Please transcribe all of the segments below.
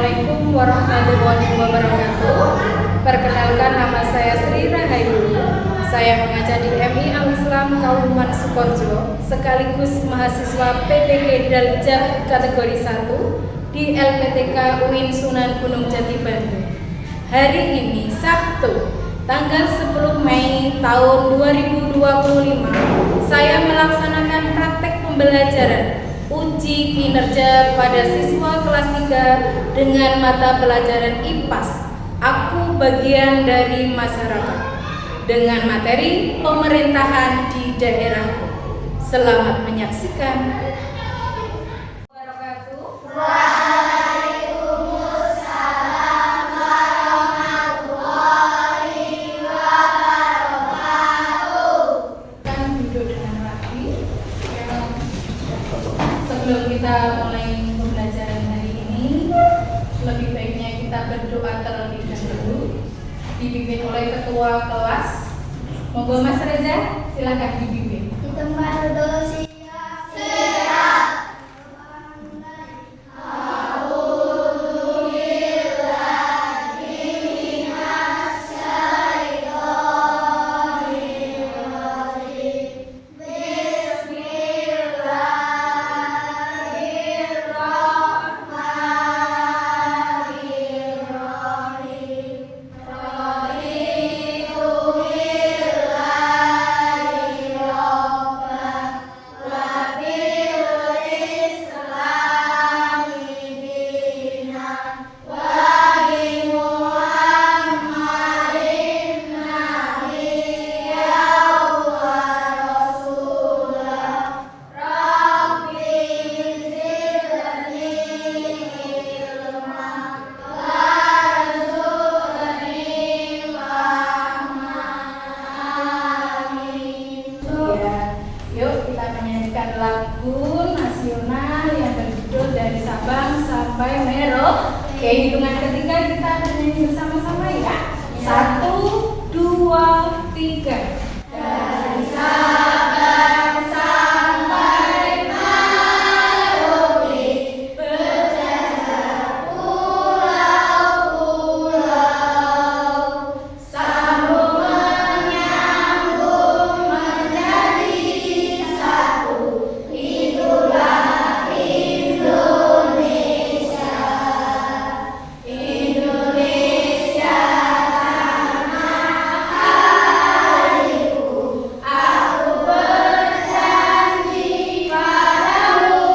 Assalamualaikum warahmatullahi wabarakatuh. Perkenalkan, nama saya Sri Rahayu. Saya mengajar di MI Al-Islam Kauman Sukoharjo, sekaligus mahasiswa PTG Daljak kategori 1 di LPTK UIN Sunan Gunung Jati Bandung. Hari ini Sabtu, tanggal 10 Mei tahun 2025, saya melaksanakan praktek pembelajaran uji kinerja pada siswa kelas 3 dengan mata pelajaran IPAS. Aku bagian dari masyarakat dengan materi pemerintahan di daerahku. Selamat menyaksikan. Waalaikumsalam warahmatullahi wabarakatuh. Kita duduk dengan rapi. Sebelum kita mulai pembelajaran hari ini, lebih baiknya kita berdoa terlebih dahulu, dipimpin oleh ketua kelas. Monggo Mas Reza, silakan dipimpin. Di tempat duduk siap. Lagu nasional yang berjudul Dari Sabang Sampai Merauke. Oke, hitungan ketiga kita bernyanyi bersama-sama ya. 1, 2, 3. Dari Sabang sampai Merauke, berjajah pulau-pulau, sambung menyambung menjadi satu. Itulah Indonesia, Indonesia tanah airku. Aku berjanji padamu,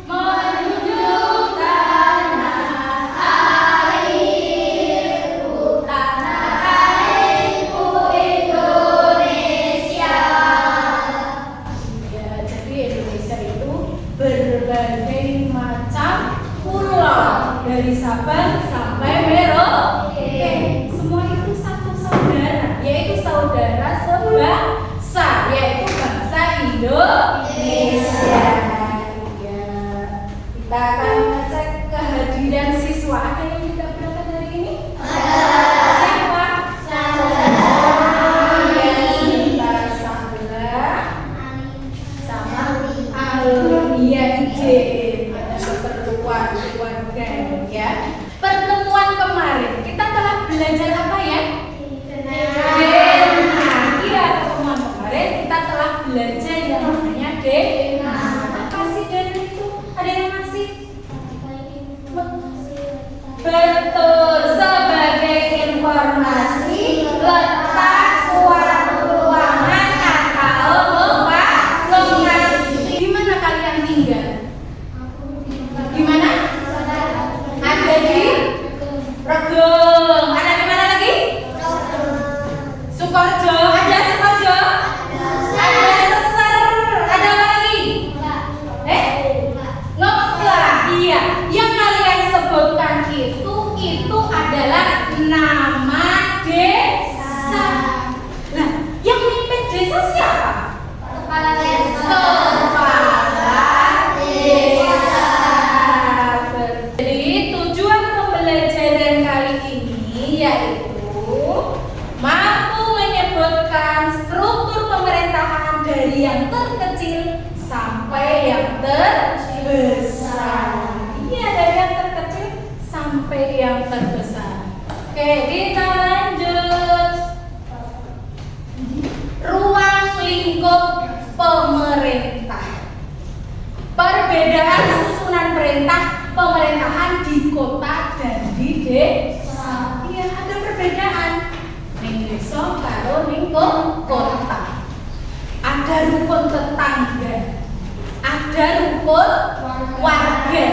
menjunjung tanah airku, Indonesia. Ya, jadi Indonesia itu berbagai macam pulau dari Sabang sampai Merauke. Semua itu satu saudara, yaitu saudara sebangsa, yaitu bangsa Indonesia. Ya, kita akan ngecek kehadiran siswa. Ada yang tidak berangkat hari ini? Siapa? Sebentar, Sabila sama Alia izin pertemuan keluarga ya. Pertemuan kemarin kita telah belajar apa ya? Denah. Iya, pertemuan kemarin kita telah belajar yang namanya denah. Apa sih denah itu? Ada yang masih? Betul, sebagai informasi letak suatu ruangan atau lokasi. Di mana kalian tinggal? Oke, kita lanjut. Ruang lingkup pemerintah. Perbedaan susunan perintah pemerintahan di kota dan di desa. Iya, ada perbedaan. Ning desa karo ning kota. Ada rukun tetangga, ada rukun warga,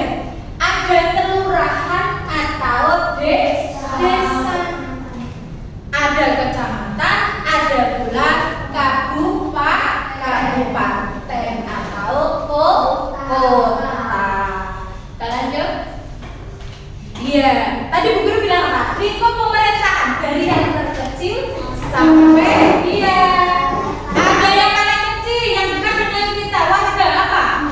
ada kelurahan atau desa, ada kecamatan, ada pula kabupaten atau kota. Kita lanjut. Iya, tadi Bu Guru bilang apa? Lingkup pemerintahan dari yang terkecil sampai dia. Ada yang paling kecil yang dekat dengan kita, warga apa?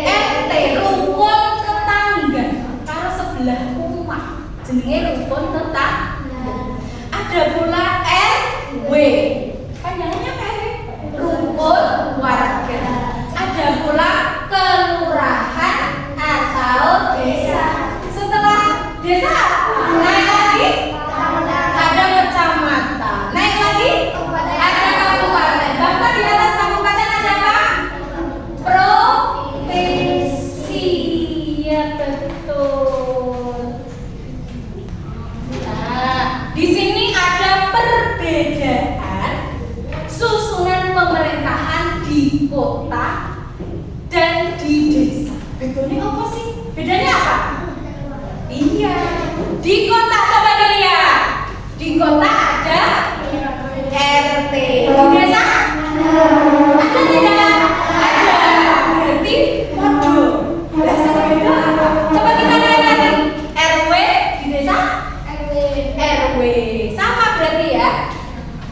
RT, rukun tetangga. Kalau sebelah rumah, jenenge rukun tetangga. Ada pula RW, panjangannya apa RW? Rukun warga. Ada pula kelurahan atau desa. Setelah desa naik lagi ada kecamatan, naik lagi ada kabupaten. Bahkan di atas kabupaten ada apa? Provinsi. Ya betul. Nah, di sini ada perbedaan susunan pemerintahan di kota dan di desa. Bedanya apa sih? Bedanya apa? Iya, di kota coba dilihat. Di kota ada RT. Di desa ada tidak? Ada. Berarti waduh. Desa beda apa? Coba kita lihat lagi. RW di desa? RW. Sama berarti ya.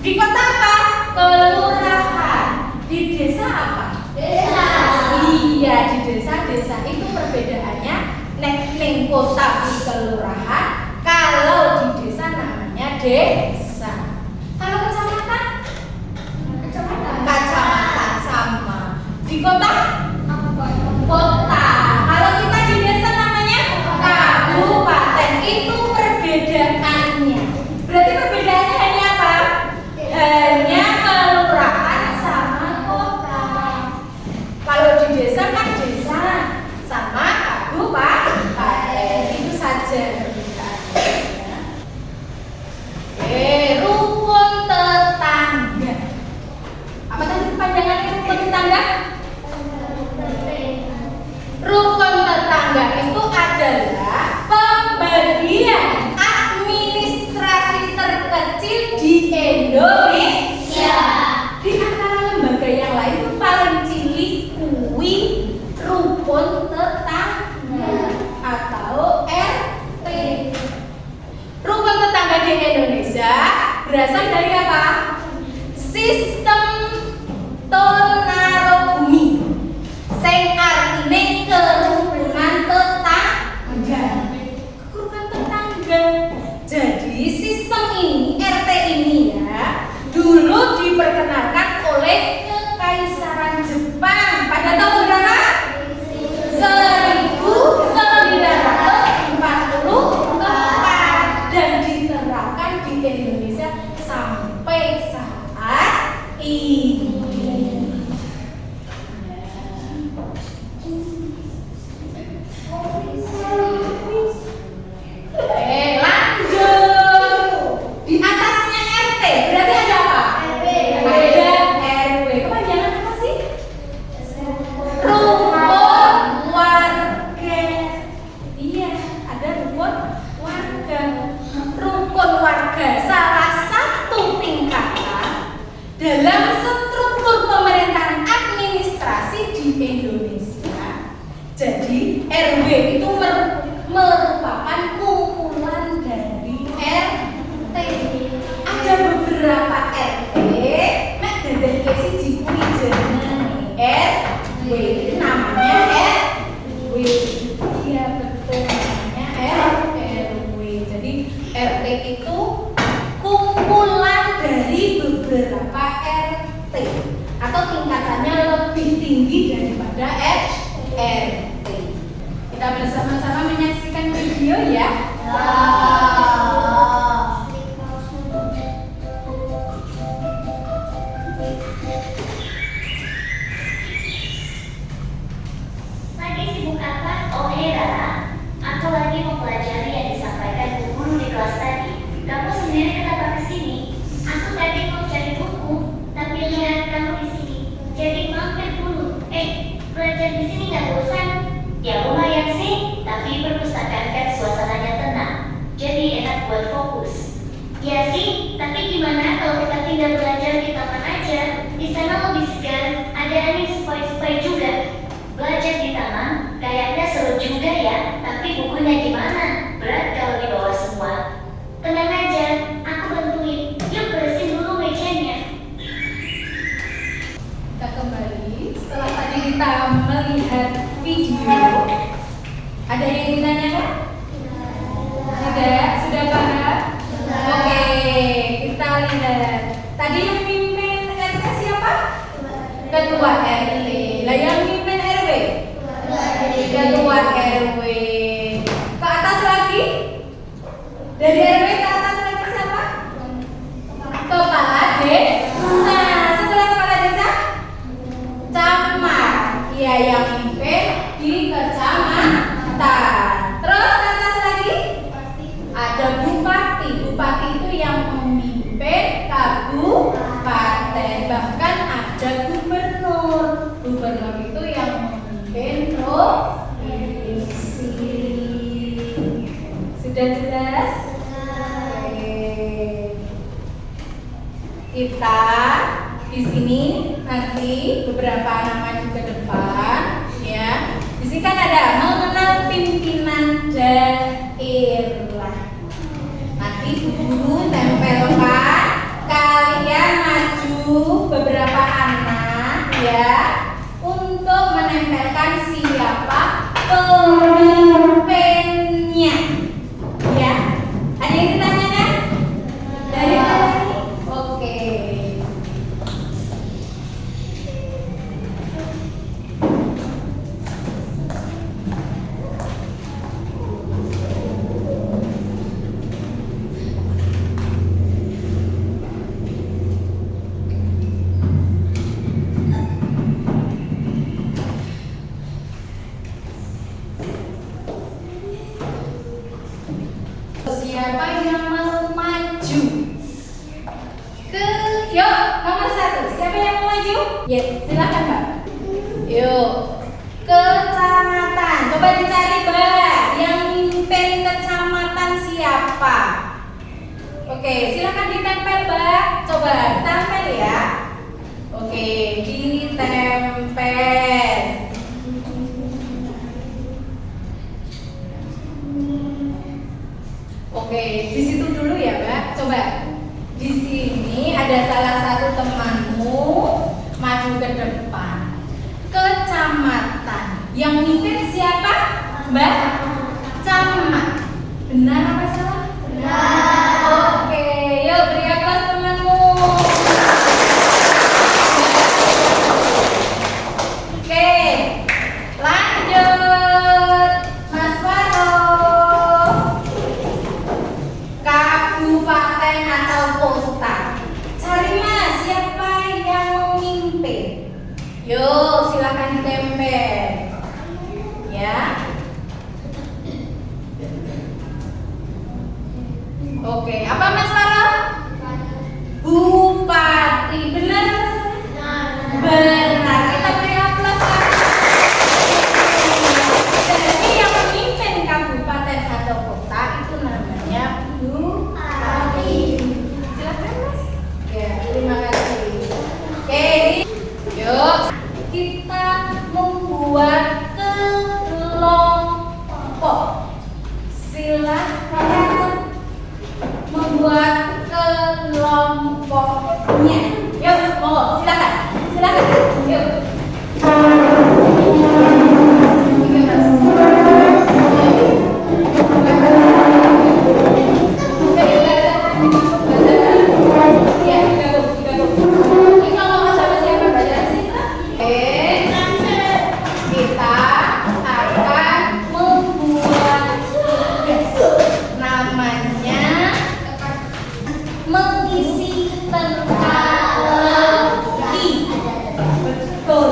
Di kota apa? Kelurahan. Di desa apa? Desa. Iya, di desa itu perbedaannya. Ning kota di kelurahan, kalau di desa namanya desa. Kalau kecamatan? Kecamatan sama. Di kota? Kota. Kalau kita di desa namanya kabupaten. Itu perbedaannya. Berarti perbedaannya hanya apa? Hanya kelurahan sama kota. Kalau di desa kan desa sama kabupaten. Itu saja perbedaannya. Rukun tetangga. Apa tadi kepanjangannya rukun tetangga? Rukun tetangga itu adalah pembagian administrasi terkecil di Indonesia. Di antara lembaga yang lain itu paling cilik kuwi rukun tetangga atau RT. Rukun tetangga di Indonesia berasal dari apa? Sistem tonarobumi. Sing artine kerukunan tetangga. Kerukunan tetangga. Jadi sistem ini, RT ini ya, dulu diperkenalkan oleh Kekaisaran Jepang pada tahun berapa? 1944 dan diterapkan di Indonesia sampai saat ini. Lanjut. Di atasnya RT berarti ada apa? Ada RW. Kepanjangan apa sih? Rukun warga. Iya, ada rukun warga. Rukun warga salah satu tingkatan dalam struktur pemerintahan administrasi di Indonesia. Jadi RW itu merupakan kumpulan dari RT. Ada beberapa RT, mek dadake siji kuwi jenenge RW. Namanya RW. Iya betul, namanya RW. Jadi RT itu kumpulan dari beberapa RT atau tingkatannya lebih tinggi daripada RT. Kita bersama-sama menyaksikan video ya. Ya sih, tapi gimana kalau kita tinggal belajar di taman aja? Di sana lebih segar, ada angin sepoi-sepoi juga. Belajar di taman, kayaknya seru juga ya. Tapi bukunya gimana? Berat kalau dibawa semua. Tenang aja, aku bantuin. Yuk beresin dulu mejanya. Kita kembali setelah tadi kita melihat video. Ada yang ditanyakan? Tidak? Sudah paham? Oke, kita lihat. Tadi yang mimpin RT siapa? Ketua RT. Lah yang mimpin RW? Ketua RW. Ke atas lagi? Dari RW ke atas lagi siapa? Kepala desa. Setelah kepala desa? Camat. Iya, yang mimpin di kecamatan. Terus ke atas lagi? Ada bupati. Bupati itu yang memimpin kabupaten. Bahkan ada gubernur. Gubernur itu yang memimpin provinsi. Sudah jelas? Oke. Kita di sini nanti beberapa nama juga depan, ya. Di sini kan ada mengenal pimpinan daerah. Nanti guru tempelkan, kalian maju beberapa anak ya untuk menempelkan siapa pemimpinnya. Ya, ada yang ditanyakan? Dari tadi? Oke. Siapa yang mau maju? Yuk, nomor 1. Siapa yang mau maju? Ya, silakan Mbak. Yuk, kecamatan. Coba dicari Mbak. Yang mimpin kecamatan siapa? Oke, silakan ditempel Mbak. Coba ditempel ya. Oke, ditempel. Oke, di situ dulu ya, Mbak. Coba. Di sini ada salah satu temanmu maju ke depan. Kecamatan. Yang mimpin siapa? Mbak? Camat. Benar apa salah? Benar. Oke, yuk beri aplaus temanmu. Oke, lanjut. Mas Faro. Kabupaten atau kota. Cari Mas, siapa yang memimpin? Yuk, silakan ditempel. Ya. Oke, apa Mas Faro? Bupati. Benar Mas? Benar. Kita beri aplaus. Jadi yang memimpin kabupaten atau kota itu namanya bupati. Silakan Mas. Ya, terima kasih. Oke, yuk kita membuat kelompok. Silakan membuat kelompoknya. Yuk, monggo, silakan. Silakan. Yuk. Kita akan membuat tugas namanya mengisi teka-teki. Betul.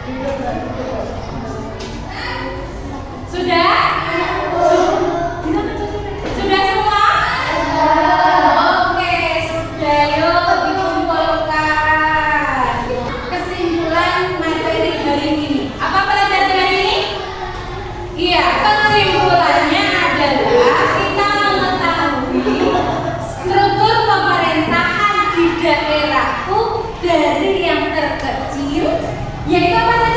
Sudah? Sudah semua? Oke, sudah. Yuk dikumpulkan. Kesimpulan materi hari ini. Apa pelajaran hari ini? Iya, kesimpulannya adalah kita mengetahui struktur pemerintahan di daerahku dari yang terkecil, yaitu apa saja?